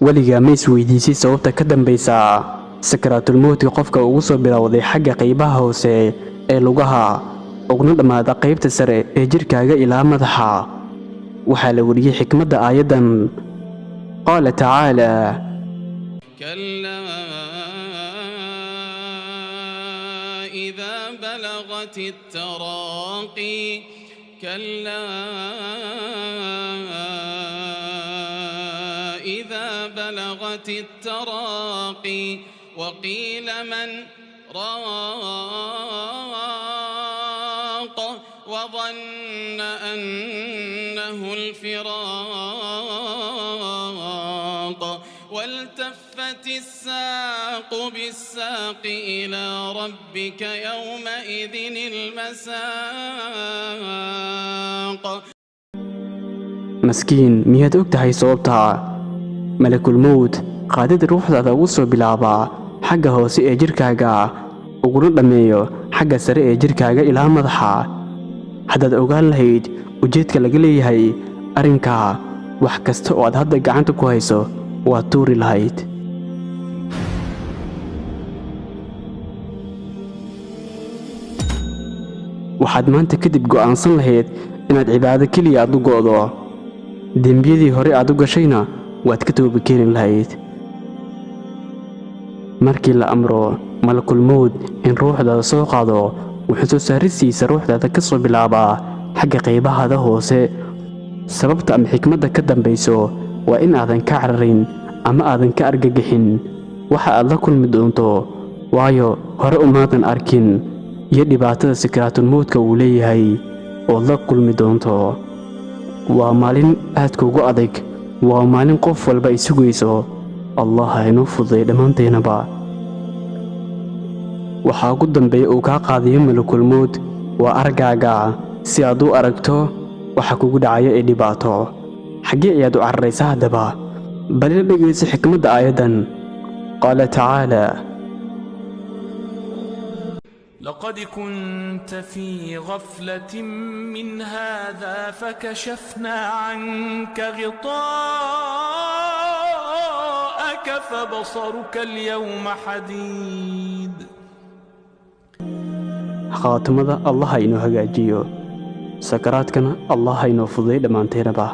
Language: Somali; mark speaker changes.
Speaker 1: weligaa ma isweydiisay sababta ka dambaysa sakaraatulmowdka qofka ugu soo bilowday xagga qaybaha hoose ee lugaha uguna dhammaada qaybta sare ee jirkaaga ilaa madaxa waxaa la wariyay xikmadda aayaddan qaala tacaala
Speaker 2: كلا إذا بلغت التراقي كلا إذا بلغت التراقي وقيل من راق وظن أنه الفراق والتفت الساق بالساق إلى ربك يومئذ المساق
Speaker 1: مسكين miyaad og tahay sababta malakul mowt qaadida ruuxdaada ugu soo bilaaba xagga hoose ee jirkaaga uguna dhammeeyo xagga sare ee jirkaaga ilaa madaxa haddaad ogaan lahayd ujeedka laga leeyahay arrinka wax kasta oo aad hadda gacanta ku hayso waad tuuri lahayd waxaad maanta kadib go'aansan lahayd inaad cibaado keliya aad u go'do dembiyadii hore aad u gashayna waad ka tooba keeni lahayd markii la amro malakul mowt in ruuxdaada soo qaado wuxuu soo saaristiisa ruuxdaada ka soo bilaabaa xagga qaybahaada hoose sababta ama xikmadda ka dambayso waa in aadan ka cararin ama aadan ka argagixin waxa aad la kulmi doonto waayo hore umaadan arkin iyo dhibaatada sakaraatulmowdka uu leeyahay ood la kulmi doonto waa maalin aad kuugu adag waa maalin qof walba ay sugayso allah ha inoo fududay dhammaanteennaba waxaa ugu dambeeya uu kaa qaadayo malakul mowt waa argaaga si aad u aragto waxa kugu dhacaya ee dhibaato xaggee ayaad u cararaysa haddaba bal ila dhegaysa xikmadda aayaddan qaala tacaala
Speaker 3: لقد كنت في غفلة من هذا فكشفنا عنك غطاءك فبصرك اليوم حديد
Speaker 1: khaatimada allah ha inoo hagaajiyo sakaraadkana allah ha inoo fududay dhammaanteennaba